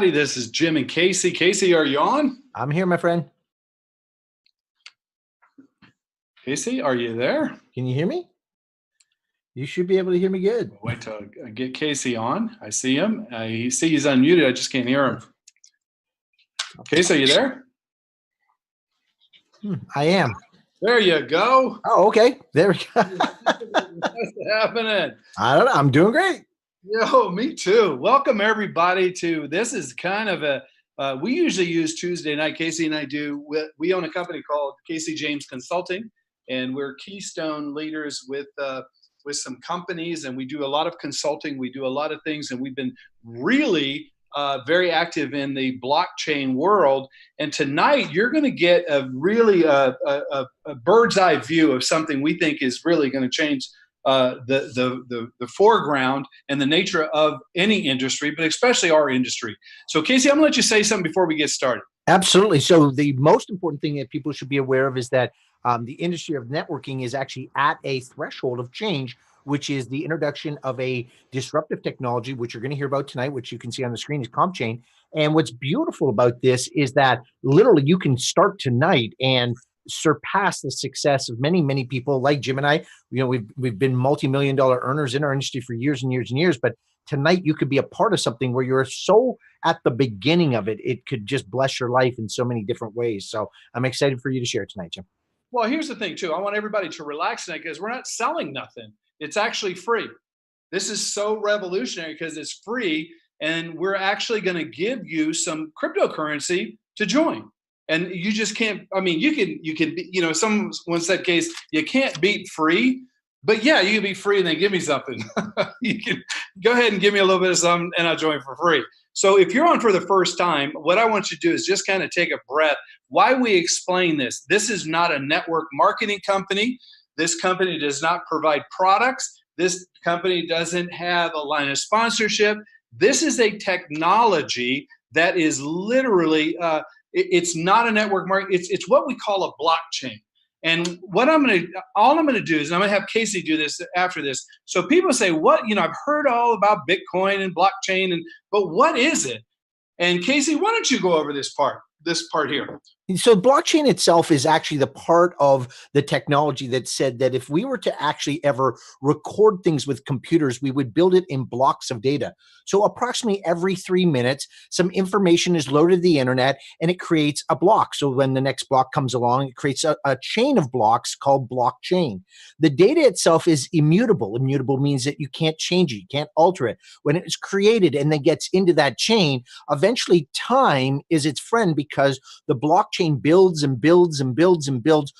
This is Jim and Casey. Casey, are you on? I'm here, my friend. Casey, are you there? Can you hear me? You should be able to hear me good. Wait till I get Casey on. I see him. I see he's unmuted. I just can't hear him. Casey, are you there? I am. There you go. Oh, okay. There we go. What's happening? I don't know. I'm doing great. Yo, me too. Welcome everybody to, this is kind of a, we usually use Tuesday night. Casey and I do, we own a company called Casey James Consulting, and we're Keystone leaders with some companies, and we do a lot of consulting. We do a lot of things, and we've been really very active in the blockchain world. And tonight you're going to get a really a bird's eye view of something we think is really going to change the foreground and the nature of any industry, but especially our industry. So Casey, I'm gonna let you say something before we get started. Absolutely. So the most important thing that people should be aware of is that the industry of networking is actually at a threshold of change, which is the introduction of a disruptive technology, which you're going to hear about tonight, which you can see on the screen is Combden. And what's beautiful about this is that literally you can start tonight and surpass the success of many, many people like Jim and I. You know, we've been multi-million-dollar earners in our industry for years and years and years, but tonight you could be a part of something where you're so at the beginning of it, it could just bless your life in so many different ways. So I'm excited for you to share tonight, Jim. Well, here's the thing too. I want everybody to relax tonight because we're not selling nothing. It's actually free. This is so revolutionary because it's free, and we're actually going to give you some cryptocurrency to join. And you just can't, I mean, you can, you know, someone said, Case, you can't beat free, but yeah, you can be free and then give me something. You can go ahead and give me a little bit of something and I'll join for free. So if you're on for the first time, what I want you to do is just kind of take a breath. Why we explain this. This is not a network marketing company. This company does not provide products. This company doesn't have a line of sponsorship. This is a technology that is literally, it's not a network market. It's what we call a blockchain. And what all I'm gonna do is I'm gonna have Casey do this after this. So people say, what, you know, I've heard all about Bitcoin and blockchain, but what is it? And Casey, why don't you go over this part here? So blockchain itself is actually the part of the technology that said that if we were to actually ever record things with computers, we would build it in blocks of data. So approximately every 3 minutes, some information is loaded to the internet and it creates a block. So when the next block comes along, it creates a chain of blocks called blockchain. The data itself is immutable. Immutable means that you can't change it, you can't alter it. When it is created and then gets into that chain, eventually time is its friend because the blockchain builds and builds and builds and builds,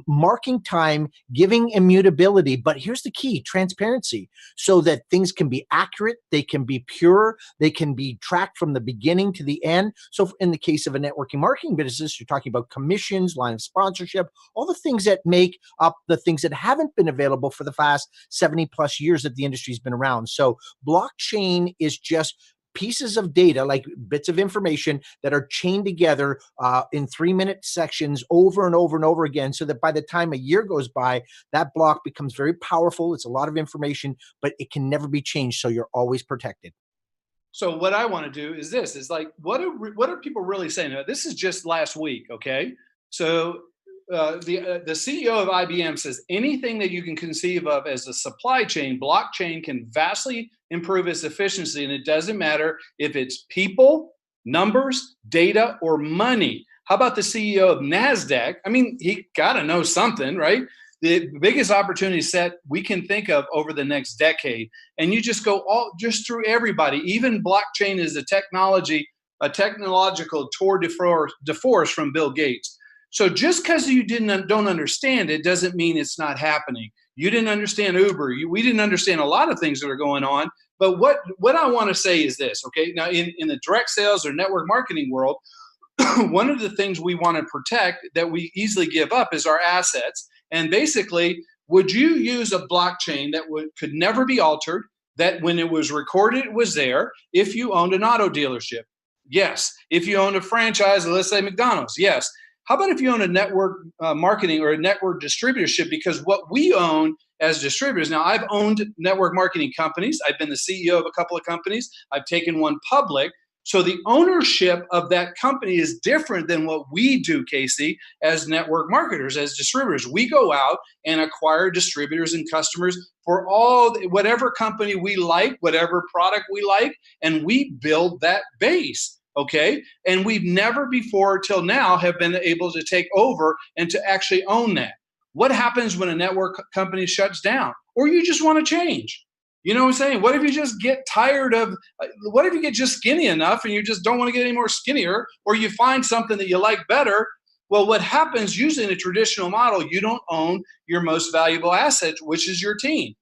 marking time, giving immutability. But here's the key: transparency, so that things can be accurate, they can be pure, they can be tracked from the beginning to the end. So in the case of a networking marketing business, you're talking about commissions, line of sponsorship, all the things that make up the things that haven't been available for the past 70 plus years that the industry's been around. So blockchain is just pieces of data, like bits of information that are chained together in 3-minute sections over and over and over again, so that by the time a year goes by, that block becomes very powerful. It's a lot of information, but it can never be changed. So you're always protected. So what I want to do is this, is like, what are people really saying? Now, this is just last week. Okay. So the CEO of IBM says anything that you can conceive of as a supply chain, blockchain can vastly improve its efficiency. And it doesn't matter if it's people, numbers, data, or money. How about the CEO of NASDAQ? I mean, he got to know something, right? The biggest opportunity set we can think of over the next decade. And you just go just through everybody. Even blockchain is a technological tour de force from Bill Gates. So just because you don't understand it doesn't mean it's not happening. You didn't understand Uber. We didn't understand a lot of things that are going on. But what I want to say is this, okay? Now, in the direct sales or network marketing world, one of the things we want to protect that we easily give up is our assets. And basically, would you use a blockchain that could never be altered, that when it was recorded, it was there, if you owned an auto dealership? Yes. If you owned a franchise, let's say McDonald's, yes. How about if you own a network marketing or a network distributorship? Because what we own as distributors, now I've owned network marketing companies. I've been the CEO of a couple of companies. I've taken one public. So the ownership of that company is different than what we do, Casey, as network marketers, as distributors. We go out and acquire distributors and customers for whatever company we like, whatever product we like, and we build that base. Okay. And we've never before till now have been able to take over and to actually own that. What happens when a network company shuts down or you just want to change? You know what I'm saying? What if you just get tired of, what if you get just skinny enough and you just don't want to get any more skinnier, or you find something that you like better? Well, what happens usually in a traditional model, you don't own your most valuable asset, which is your team.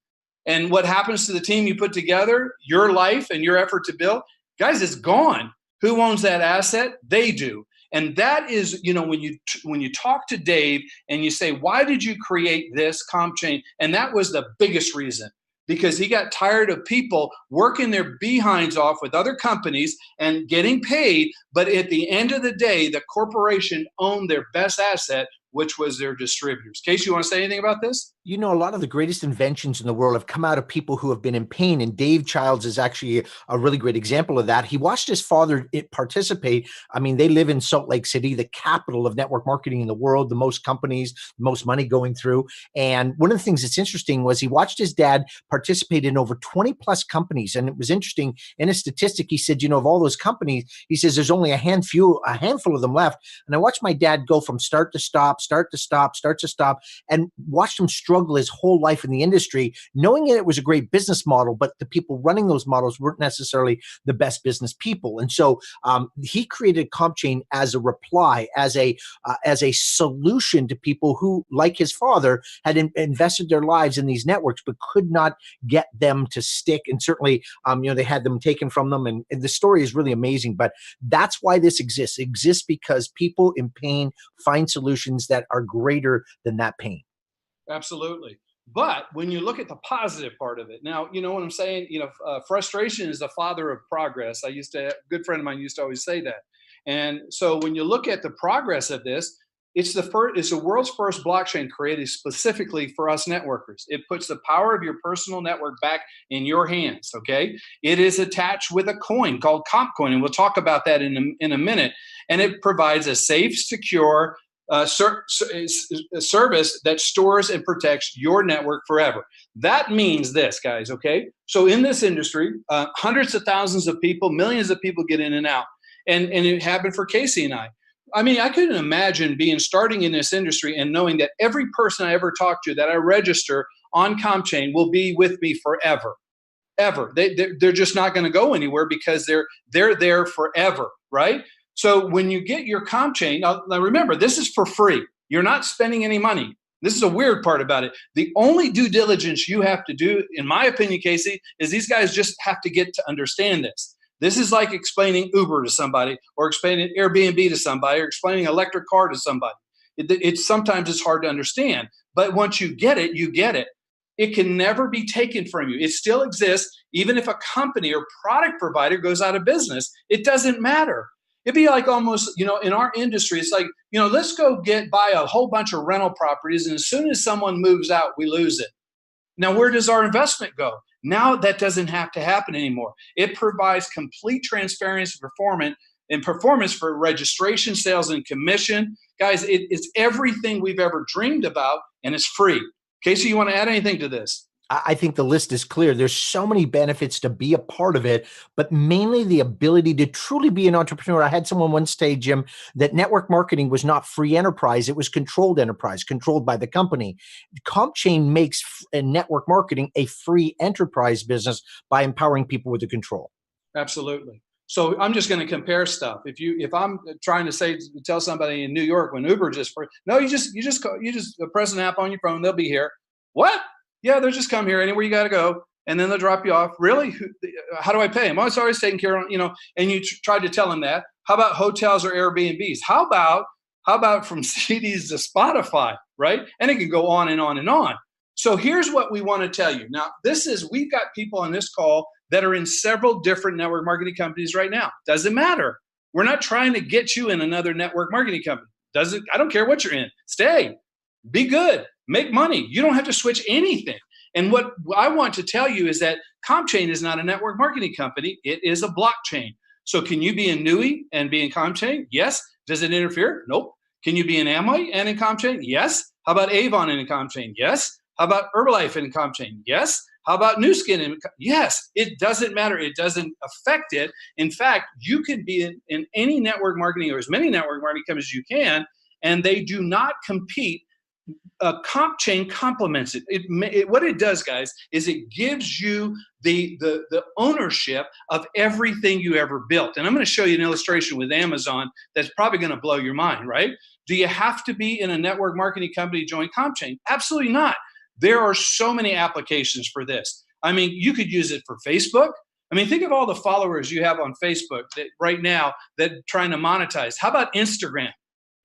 And what happens to the team you put together, your life and your effort to build, guys, it's gone. Who owns that asset? They do. And that is, when you talk to Dave and you say, why did you create this comp chain? And that was the biggest reason, because he got tired of people working their behinds off with other companies and getting paid. But at the end of the day, the corporation owned their best asset, which was their distributors. Casey, you want to say anything about this? A lot of the greatest inventions in the world have come out of people who have been in pain. And Dave Childs is actually a really great example of that. He watched his father participate. I mean, they live in Salt Lake City, the capital of network marketing in the world, the most companies, the most money going through. And one of the things that's interesting was he watched his dad participate in over 20 plus companies. And it was interesting in a statistic, he said, of all those companies, he says, there's only a handful of them left. And I watched my dad go from start to stop, and watched him struggle his whole life in the industry, knowing that it was a great business model, but the people running those models weren't necessarily the best business people. And so he created CompChain as a reply, as a solution to people who, like his father, had invested their lives in these networks, but could not get them to stick. And certainly, they had them taken from them. And the story is really amazing. But that's why this exists. It exists because people in pain find solutions that are greater than that pain. Absolutely. But when you look at the positive part of it, now, you know what I'm saying? Frustration is the father of progress. A good friend of mine used to always say that. And so when you look at the progress of this, it's the world's first blockchain created specifically for us networkers. It puts the power of your personal network back in your hands. Okay. It is attached with a coin called CompCoin. And we'll talk about that in a minute. And it provides a safe, secure, service that stores and protects your network forever. That means this, guys, okay? So in this industry, hundreds of thousands of people, millions of people get in and out. And it happened for Casey and I. I mean, I couldn't imagine starting in this industry and knowing that every person I ever talk to that I register on CompChain will be with me forever. Ever. They're just not going to go anywhere because they're there forever, right? So when you get your CompChain, now remember, this is for free. You're not spending any money. This is a weird part about it. The only due diligence you have to do, in my opinion, Casey, is these guys just have to get to understand this. This is like explaining Uber to somebody, or explaining Airbnb to somebody, or explaining electric car to somebody. Sometimes it's hard to understand, but once you get it, you get it. It can never be taken from you. It still exists, even if a company or product provider goes out of business. It doesn't matter. It'd be like almost, in our industry, it's like, let's go buy a whole bunch of rental properties. And as soon as someone moves out, we lose it. Now, where does our investment go? Now that doesn't have to happen anymore. It provides complete transparency and performance for registration, sales, and commission. Guys, it's everything we've ever dreamed about, and it's free. Casey, you want to add anything to this? I think the list is clear. There's so many benefits to be a part of it, but mainly the ability to truly be an entrepreneur. I had someone once say, Jim, that network marketing was not free enterprise. It was controlled enterprise, controlled by the company. CompChain makes network marketing a free enterprise business by empowering people with the control. Absolutely. So I'm just going to compare stuff. If I'm trying to tell somebody in New York when Uber you just press an app on your phone, they'll be here. What? Yeah, they'll just come here anywhere you got to go, and then they'll drop you off. Really? How do I pay them? Oh, it's always taken care of, and you tried to tell them that. How about hotels or Airbnbs? How about from CDs to Spotify, right? And it can go on and on and on. So here's what we want to tell you. Now, we've got people on this call that are in several different network marketing companies right now. Doesn't matter. We're not trying to get you in another network marketing company. I don't care what you're in. Stay. Be good. Make money. You don't have to switch anything. And what I want to tell you is that CompChain is not a network marketing company. It is a blockchain. So can you be in NUI and be in CompChain? Yes. Does it interfere? Nope. Can you be in Amway and in CompChain? Yes. How about Avon and in CompChain? Yes. How about Herbalife and in CompChain? Yes. How about New Skin? Yes. It doesn't matter. It doesn't affect it. In fact, you can be in any network marketing or as many network marketing companies as you can, and they do not compete. CompChain complements it. What it does, guys, is it gives you the ownership of everything you ever built. And I'm going to show you an illustration with Amazon that's probably going to blow your mind, right? Do you have to be in a network marketing company to join CompChain? Absolutely not. There are so many applications for this. I mean, you could use it for Facebook. I mean, think of all the followers you have on Facebook that right now that are trying to monetize. How about Instagram?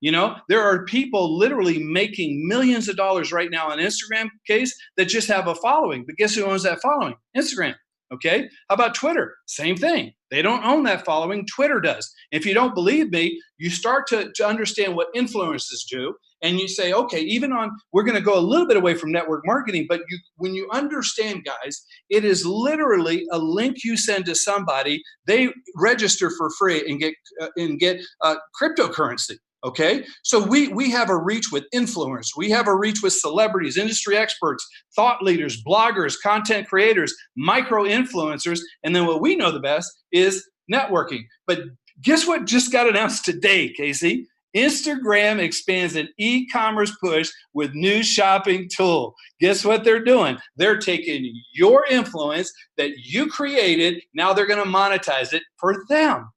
You know, there are people literally making millions of dollars right now on Instagram case that just have a following. But guess who owns that following? Instagram. Okay. How about Twitter? Same thing. They don't own that following. Twitter does. If you don't believe me, you start to understand what influencers do. And you say, okay, we're going to go a little bit away from network marketing, but when you understand, guys, it is literally a link you send to somebody. They register for free and get cryptocurrency. Okay, so we have a reach with influencers. We have a reach with celebrities, industry experts, thought leaders, bloggers, content creators, micro influencers. And then what we know the best is networking. But guess what just got announced today, Casey? Instagram expands an e-commerce push with new shopping tool. Guess what they're doing? They're taking your influence that you created. Now they're going to monetize it for them.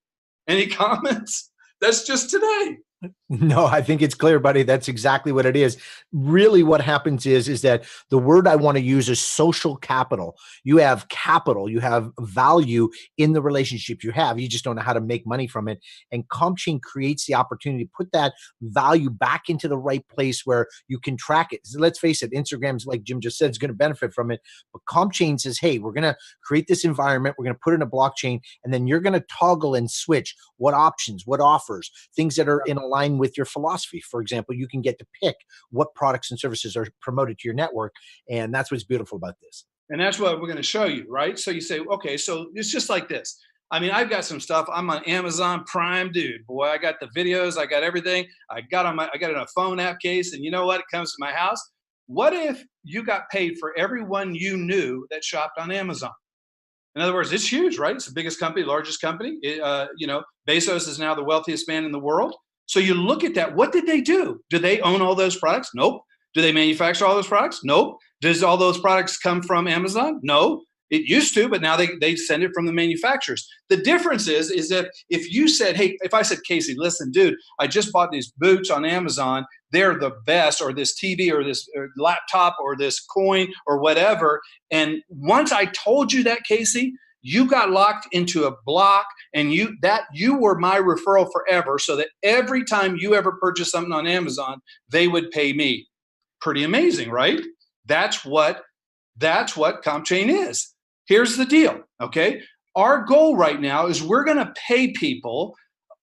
Any comments? That's just today. No, I think it's clear, buddy. That's exactly what it is. Really what happens is that the word I want to use is social capital. You have capital, you have value in the relationship you have. You just don't know how to make money from it. And CompChain creates the opportunity to put that value back into the right place where you can track it. So let's face it, Instagram's, like Jim just said, is going to benefit from it. But CompChain says, hey, we're going to create this environment. We're going to put it in a blockchain, and then you're going to toggle and switch what options, what offers, things that are in line with your philosophy. For example, you can get to pick what products and services are promoted to your network. And that's what's beautiful about this. And that's what we're going to show you, right? So you say, okay, so it's just like this. I mean, I've got some stuff. I'm on Amazon Prime, dude. Boy, I got the videos. I got everything. I got it in a phone app case. And you know what? It comes to my house. What if you got paid for everyone you knew that shopped on Amazon? In other words, it's huge, right? It's the biggest company, largest company. Bezos is now the wealthiest man in the world. So you look at that. What did they do? Do they own all those products? Nope. Do they manufacture all those products? Nope. Does all those products come from Amazon? No. It used to, but now they send it from the manufacturers. The difference is that if you said, hey, if I said, Casey, listen, dude, I just bought these boots on Amazon. They're the best, or this TV or this laptop or this coin or whatever. And once I told you that, Casey, you got locked into a block, and you were my referral forever, so that every time you ever purchase something on Amazon, they would pay me. Pretty amazing, right? That's what CompChain is. Here's the deal, okay? Our goal right now is we're going to pay people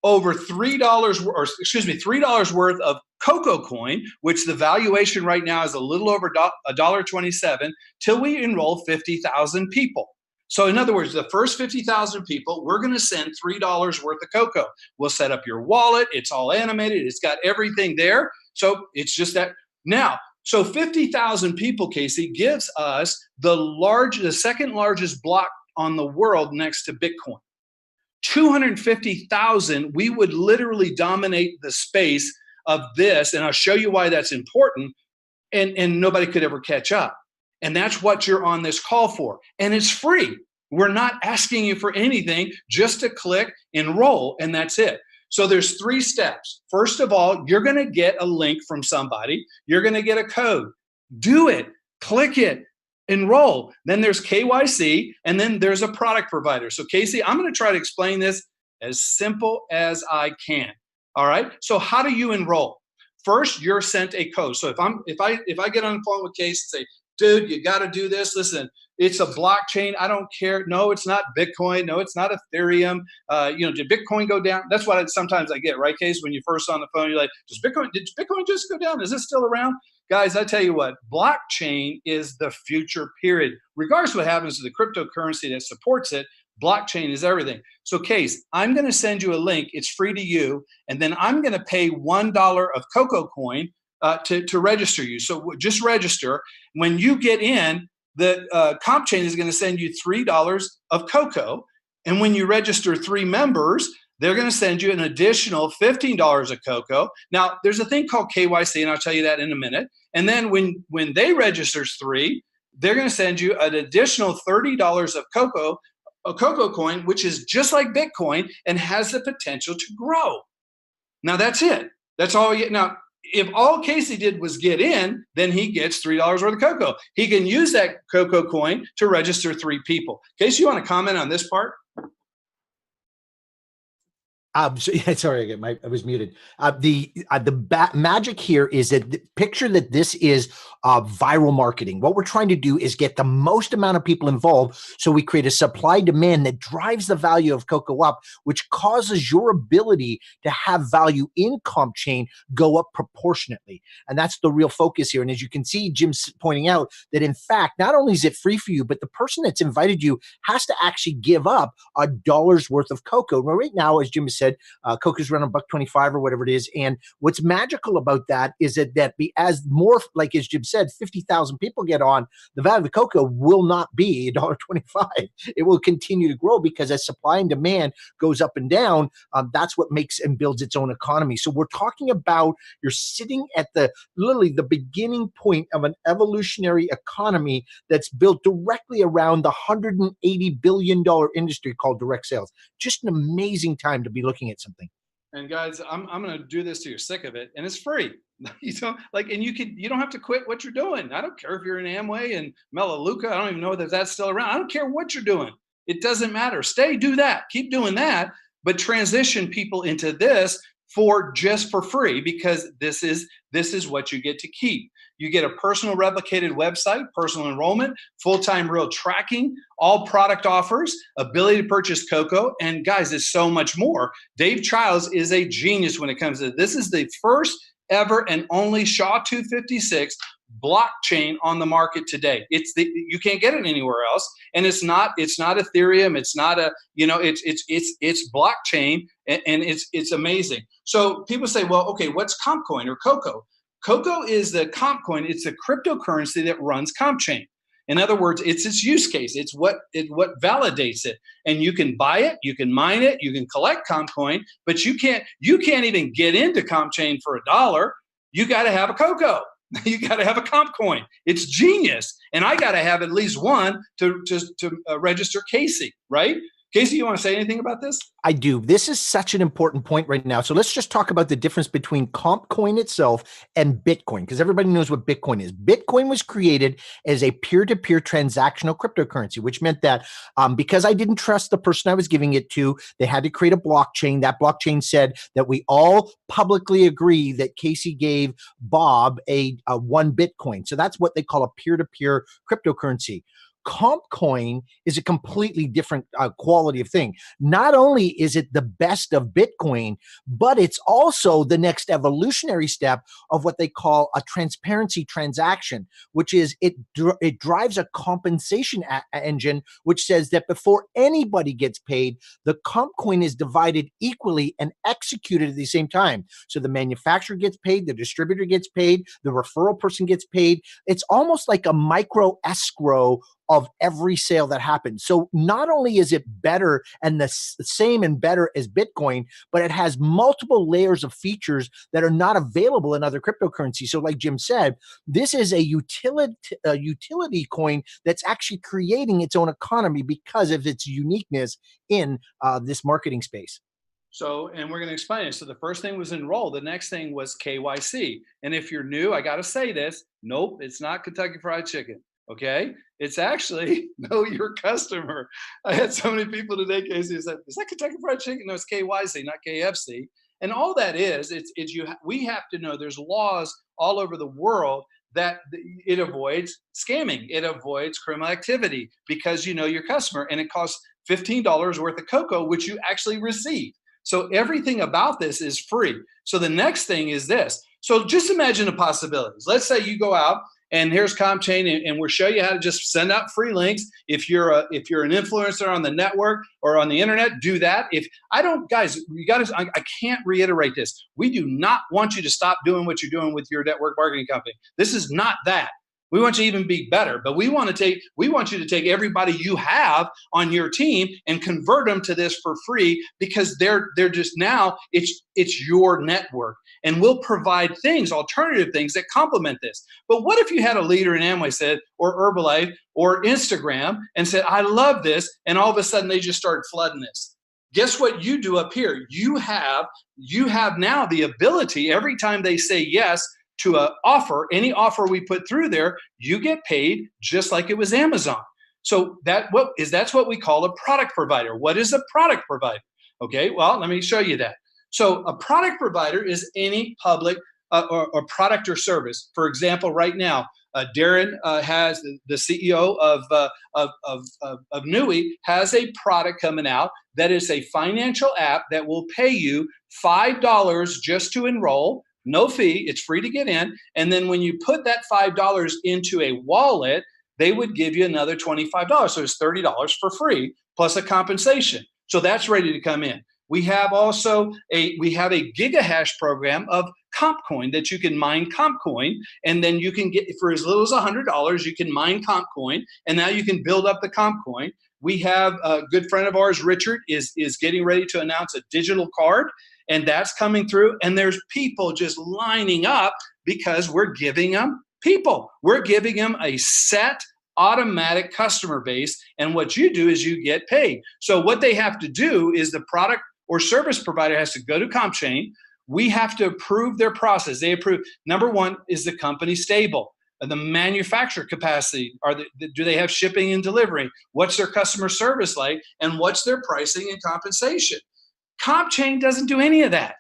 over $3 worth of Coco coin, which the valuation right now is a little over $1.27, till we enroll 50,000 people. So in other words, the first 50,000 people, we're going to send $3 worth of Coco. We'll set up your wallet. It's all animated. It's got everything there. So it's just that. Now, so 50,000 people, Casey, gives us the second largest block on the world next to Bitcoin. 250,000, we would literally dominate the space of this. And I'll show you why that's important. And nobody could ever catch up. And that's what you're on this call for. And it's free. We're not asking you for anything, just to click, enroll, and that's it. So there's 3 steps. First of all, you're going to get a link from somebody. You're going to get a code. Do it. Click it. Enroll. Then there's KYC, and then there's a product provider. So Casey, I'm going to try to explain this as simple as I can. All right. So how do you enroll? First, you're sent a code. So if I get on the phone with Casey and say, dude, you got to do this. Listen, it's a blockchain. I don't care. No, it's not Bitcoin. No, it's not Ethereum. Did Bitcoin go down? That's what sometimes I get, right, Case? When you're first on the phone, you're like, did Bitcoin just go down? Is it still around? Guys, I tell you what, blockchain is the future, period. Regardless of what happens to the cryptocurrency that supports it, Blockchain is everything. So Case, I'm going to send you a link. It's free to you. And then I'm going to pay $1 of Coco coin to register you. So just register. When you get in, the comp chain is going to send you $3 of Coco. And when you register 3 members, they're going to send you an additional $15 of Coco. Now, there's a thing called KYC, and I'll tell you that in a minute. And then when they registers 3, they're going to send you an additional $30 of Coco, a Coco coin, which is just like Bitcoin and has the potential to grow. Now, that's it. That's all you get. Now, if all Casey did was get in, then he gets $3 worth of Coco. He can use that Coco coin to register 3 people. Casey, you want to comment on this part? Sorry, I was muted. The magic here is that picture that this is viral marketing. What we're trying to do is get the most amount of people involved, so we create a supply demand that drives the value of Coco up, which causes your ability to have value in comp chain go up proportionately. And that's the real focus here. And as you can see, Jim's pointing out that in fact, not only is it free for you, but the person that's invited you has to actually give up $1 worth of Coco. Now, right now, as Jim said, Coco's around $1.25 or whatever it is. And what's magical about that is that as more, like as Jim said, 50,000 people get on, the value of the Coco will not be $1.25. It will continue to grow because as supply and demand goes up and down, that's what makes and builds its own economy. So we're talking about you're sitting at literally the beginning point of an evolutionary economy that's built directly around the $180 billion industry called direct sales. Just an amazing time to be looking at something. And guys, I'm going to do this till you're sick of it, and it's free. You don't and you don't have to quit what you're doing. I don't care if you're in Amway and Melaleuca. I don't even know if that's still around. I don't care what you're doing. It doesn't matter. Do that. Keep doing that, but transition people into this just for free, because this is what you get to keep. You get a personal replicated website, personal enrollment, full-time real tracking, all product offers, ability to purchase Coco, and guys, there's so much more. Dave Childs is a genius when it comes to this. Is the first ever and only SHA-256 blockchain on the market today. You can't get it anywhere else, and it's not Ethereum. It's not it's blockchain, and it's amazing. So people say, well, okay, what's comp coin or Coco? Coco is the comp coin. It's a cryptocurrency that runs comp chain. In other words, it's its use case. It's what validates it. And you can buy it, you can mine it, you can collect comp coin, but you can't even get into comp chain for $1. You got to have a Coco. You got to have a comp coin. It's genius. And I got to have at least one to register Casey, right? Casey, you want to say anything about this? I do. This is such an important point right now. So let's just talk about the difference between comp coin itself and Bitcoin, because everybody knows what Bitcoin is. Bitcoin was created as a peer-to-peer transactional cryptocurrency, which meant that because I didn't trust the person I was giving it to, they had to create a blockchain. That blockchain said that we all publicly agree that Casey gave Bob a 1 Bitcoin. So that's what they call a peer-to-peer cryptocurrency. Comp coin is a completely different quality of thing. Not only is it the best of Bitcoin, but it's also the next evolutionary step of what they call a transparency transaction, which is it drives a compensation engine, which says that before anybody gets paid, the comp coin is divided equally and executed at the same time. So the manufacturer gets paid, the distributor gets paid, the referral person gets paid. It's almost like a micro escrow of every sale that happens. So not only is it better and the same and better as Bitcoin, but it has multiple layers of features that are not available in other cryptocurrencies. So like Jim said, this is a utility coin that's actually creating its own economy because of its uniqueness in this marketing space. So, and we're going to explain it. So the first thing was enroll. The next thing was KYC. And if you're new, I got to say this. Nope, it's not Kentucky Fried Chicken. Okay, it's actually know your customer. I had so many people today, Casey, said, "Is that Kentucky Fried Chicken?" No, it's KYC, not KFC. And all that is, we have to know there's laws all over the world that it avoids scamming, it avoids criminal activity because you know your customer, and it costs $15 worth of Coco, which you actually receive. So everything about this is free. So the next thing is this. So just imagine the possibilities. Let's say you go out and here's Combden, and we'll show you how to just send out free links. If you're an influencer on the network or on the internet, do that. If I don't, guys, you got to. I can't reiterate this. We do not want you to stop doing what you're doing with your network marketing company. This is not that. We want you to even be better, but we want you to take everybody you have on your team and convert them to this for free, because they're just now it's your network, and we'll provide things, alternative things that complement this. But what if you had a leader in Amway said, or Herbalife or Instagram, and said, I love this, and all of a sudden they just started flooding this? Guess what you do up here? You have now the ability, every time they say yes to an offer, any offer we put through there, you get paid just like it was Amazon. So that's what we call a product provider. What is a product provider? Okay, well, let me show you that. So a product provider is any public or product or service. For example, right now, Darren has the CEO of Nui has a product coming out that is a financial app that will pay you $5 just to enroll. No fee, it's free to get in. And then when you put that $5 into a wallet, they would give you another $25. So it's $30 for free plus a compensation. So that's ready to come in. We have also a gigahash program of CompCoin that you can mine CompCoin, and then you can get, for as little as $100, you can mine CompCoin, and now you can build up the CompCoin. We have a good friend of ours, Richard, is getting ready to announce a digital card, and that's coming through. And there's people just lining up because we're giving them people. We're giving them a set automatic customer base. And what you do is you get paid. So what they have to do is the product or service provider has to go to Combden. We have to approve their process. They approve. Number one, is the company stable? The manufacturer capacity, do they have shipping and delivery? What's their customer service like? And what's their pricing and compensation? Combden doesn't do any of that.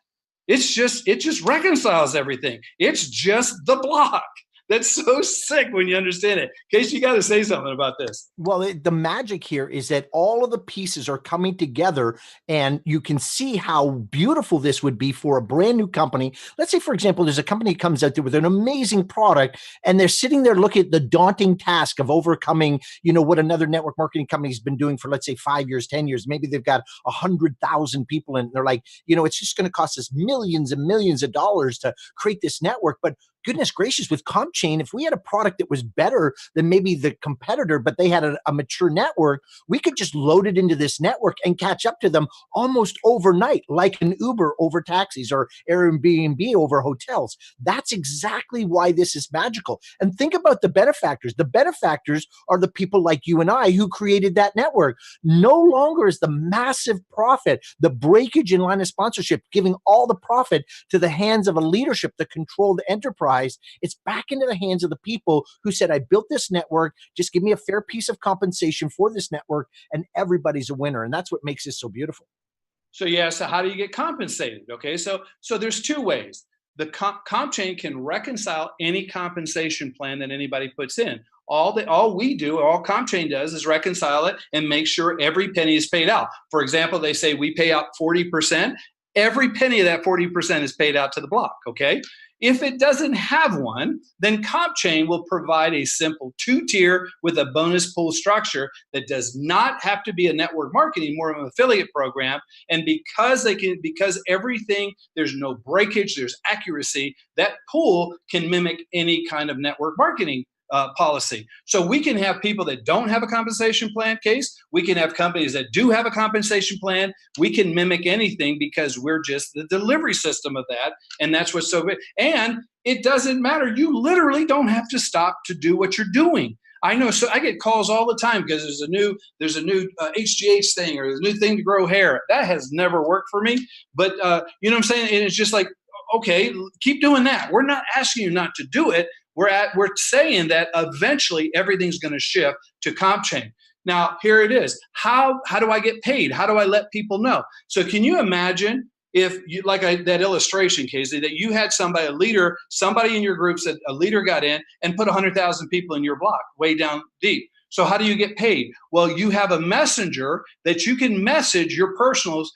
It just reconciles everything. It's just the block. That's so sick when you understand it. Case, you got to say something about this. Well, the magic here is that all of the pieces are coming together, and you can see how beautiful this would be for a brand new company. Let's say, for example, there's a company that comes out there with an amazing product, and they're sitting there looking at the daunting task of overcoming, what another network marketing company has been doing for, let's say, 5 years, 10 years. Maybe they've got 100,000 people, and they're like, it's just going to cost us millions and millions of dollars to create this network. But goodness gracious, with Combden, if we had a product that was better than maybe the competitor, but they had a mature network, we could just load it into this network and catch up to them almost overnight, like an Uber over taxis or Airbnb over hotels. That's exactly why this is magical. And think about the benefactors. The benefactors are the people like you and I who created that network. No longer is the massive profit, the breakage in line of sponsorship, giving all the profit to the hands of a leadership that controlled the enterprise. It's back into the hands of the people who said, I built this network, just give me a fair piece of compensation for this network, and everybody's a winner. And that's what makes this so beautiful. So so how do you get compensated? Okay, so there's two ways. The Combden can reconcile any compensation plan that anybody puts in. All Combden does is reconcile it and make sure every penny is paid out. For example, they say we pay out 40%. Every penny of that 40% is paid out to the block, okay? If it doesn't have one, then Combden will provide a simple 2-tier with a bonus pool structure that does not have to be a network marketing, more of an affiliate program. And because everything, there's no breakage, there's accuracy, that pool can mimic any kind of network marketing policy. So we can have people that don't have a compensation plan, Case. We can have companies that do have a compensation plan. We can mimic anything because we're just the delivery system of that. And that's what's so good. And it doesn't matter. You literally don't have to stop to do what you're doing. I know. So I get calls all the time because there's a new HGH thing or there's a new thing to grow hair. That has never worked for me. But you know what I'm saying? And it's just like, okay, keep doing that. We're not asking you not to do it. We're saying that eventually everything's going to shift to Combden. Now, here it is. How do I get paid? How do I let people know? So can you imagine if you, that illustration, Casey, that you had somebody in your group said a leader got in and put 100,000 people in your block way down deep. So how do you get paid? Well, you have a messenger that you can message your personals,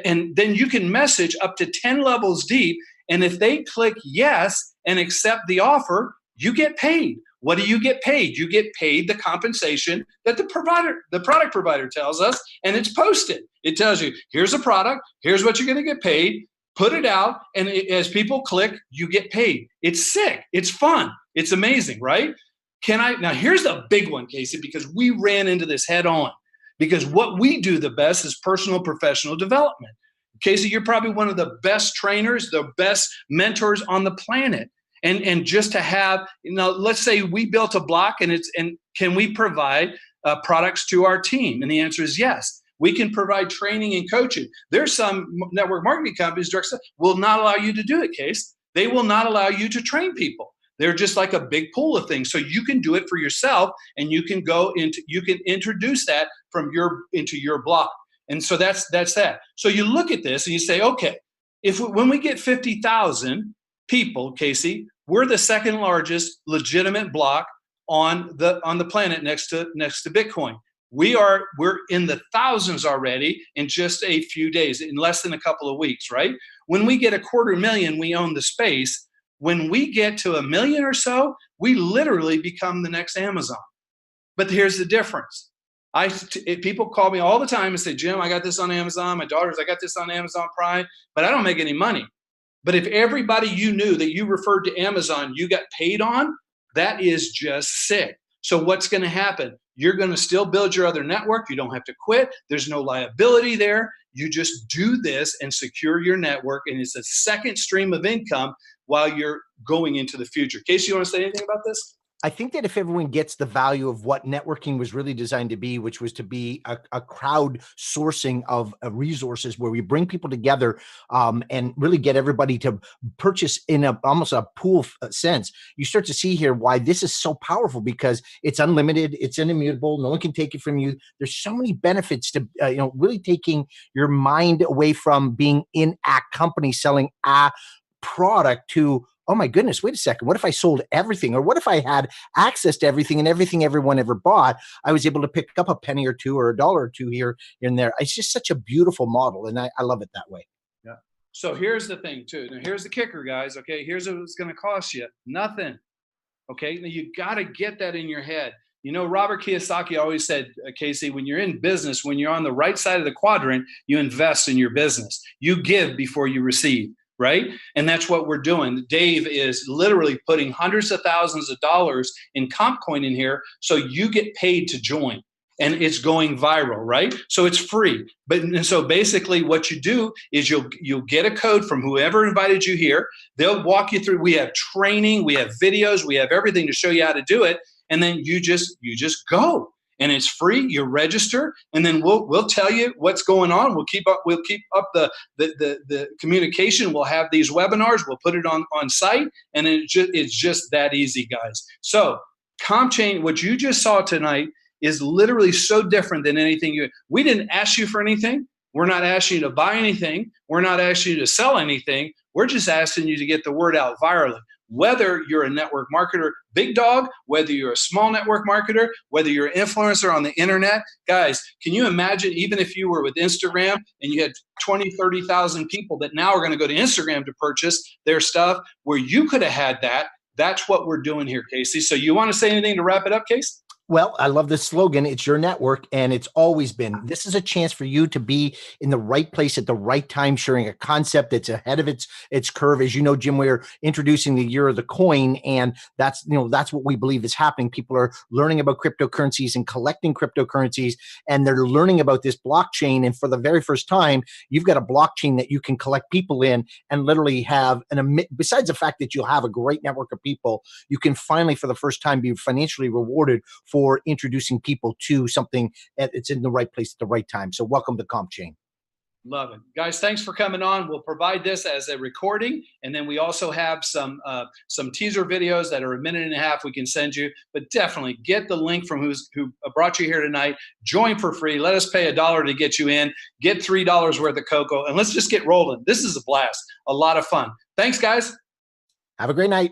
and then you can message up to 10 levels deep. And if they click yes and accept the offer, you get paid. What do you get paid? You get paid the compensation that the product provider tells us, and it's posted. It tells you, here's a product, here's what you're going to get paid, put it out, and as people click, you get paid. It's sick. It's fun. It's amazing, right? Now here's the big one, Casey, because we ran into this head on, because what we do the best is personal professional development. Casey, you're probably one of the best trainers, the best mentors on the planet. And just to have, let's say we built a block and can we provide products to our team? And the answer is yes. We can provide training and coaching. There's some network marketing companies direct will not allow you to do it, Case. They will not allow you to train people. They're just like a big pool of things. So you can do it for yourself, and you can introduce that into your block. And so that's that. So you look at this and you say, okay, when we get 50,000 people, Casey, we're the second largest legitimate block on the planet next to Bitcoin. We're in the thousands already in just a few days, in less than a couple of weeks, right? When we get 250,000, we own the space. When we get to 1 million or so, we literally become the next Amazon. But here's the difference. People call me all the time and say, Jim, I got this on Amazon. My daughters, I got this on Amazon Prime, but I don't make any money. But if everybody you knew that you referred to Amazon, you got paid on, that is just sick. So what's going to happen? You're going to still build your other network. You don't have to quit. There's no liability there. You just do this and secure your network, and it's a second stream of income while you're going into the future. Casey, you want to say anything about this? I think that if everyone gets the value of what networking was really designed to be, which was to be a crowd sourcing of resources where we bring people together and really get everybody to purchase in almost a pool sense, you start to see here why this is so powerful, because it's unlimited, it's inimmutable, no one can take it from you. There's so many benefits to really taking your mind away from being in a company selling a product to, oh my goodness, wait a second. What if I sold everything? Or what if I had access to everything and everything everyone ever bought? I was able to pick up a penny or two or a dollar or two here and there. It's just such a beautiful model. And I love it that way. Yeah. So here's the thing too. Now here's the kicker, guys. Okay. Here's what it's going to cost you. Nothing. Okay. Now you got to get that in your head. Robert Kiyosaki always said, Casey, when you're in business, when you're on the right side of the quadrant, you invest in your business. You give before you receive. Right? And that's what we're doing. Dave is literally putting hundreds of thousands of dollars in CompCoin in here, so you get paid to join. And it's going viral, right? So it's free. And so basically what you do is you'll get a code from whoever invited you here. They'll walk you through. We have training, we have videos, we have everything to show you how to do it. And then you just go. And it's free. You register, and then we'll tell you what's going on. We'll keep up the communication. We'll have these webinars. We'll put it on site, and it's just that easy, guys. So CompChain, what you just saw tonight, is literally so different than anything we didn't ask you for anything. We're not asking you to buy anything. We're not asking you to sell anything. We're just asking you to get the word out virally. Whether you're a network marketer, big dog, whether you're a small network marketer, whether you're an influencer on the internet, guys, can you imagine even if you were with Instagram and you had 20, 30,000 people that now are going to go to Instagram to purchase their stuff, where you could have had that? That's what we're doing here, Casey. So you want to say anything to wrap it up, Casey? Well, I love this slogan. It's your network, and it's always been. This is a chance for you to be in the right place at the right time, sharing a concept that's ahead of its curve. As you know, Jim, we're introducing the year of the coin, and that's what we believe is happening. People are learning about cryptocurrencies and collecting cryptocurrencies, and they're learning about this blockchain. And for the very first time, you've got a blockchain that you can collect people in and literally have besides the fact that you'll have a great network of people, you can finally, for the first time, be financially rewarded for introducing people to something that's in the right place at the right time. So welcome to CompChain. Love it. Guys, thanks for coming on. We'll provide this as a recording, and then we also have some teaser videos that are 1.5 minutes we can send you. But definitely get the link from who brought you here tonight. Join for free. Let us pay $1 to get you in. Get $3 worth of cocoa, and let's just get rolling. This is a blast. A lot of fun. Thanks, guys. Have a great night.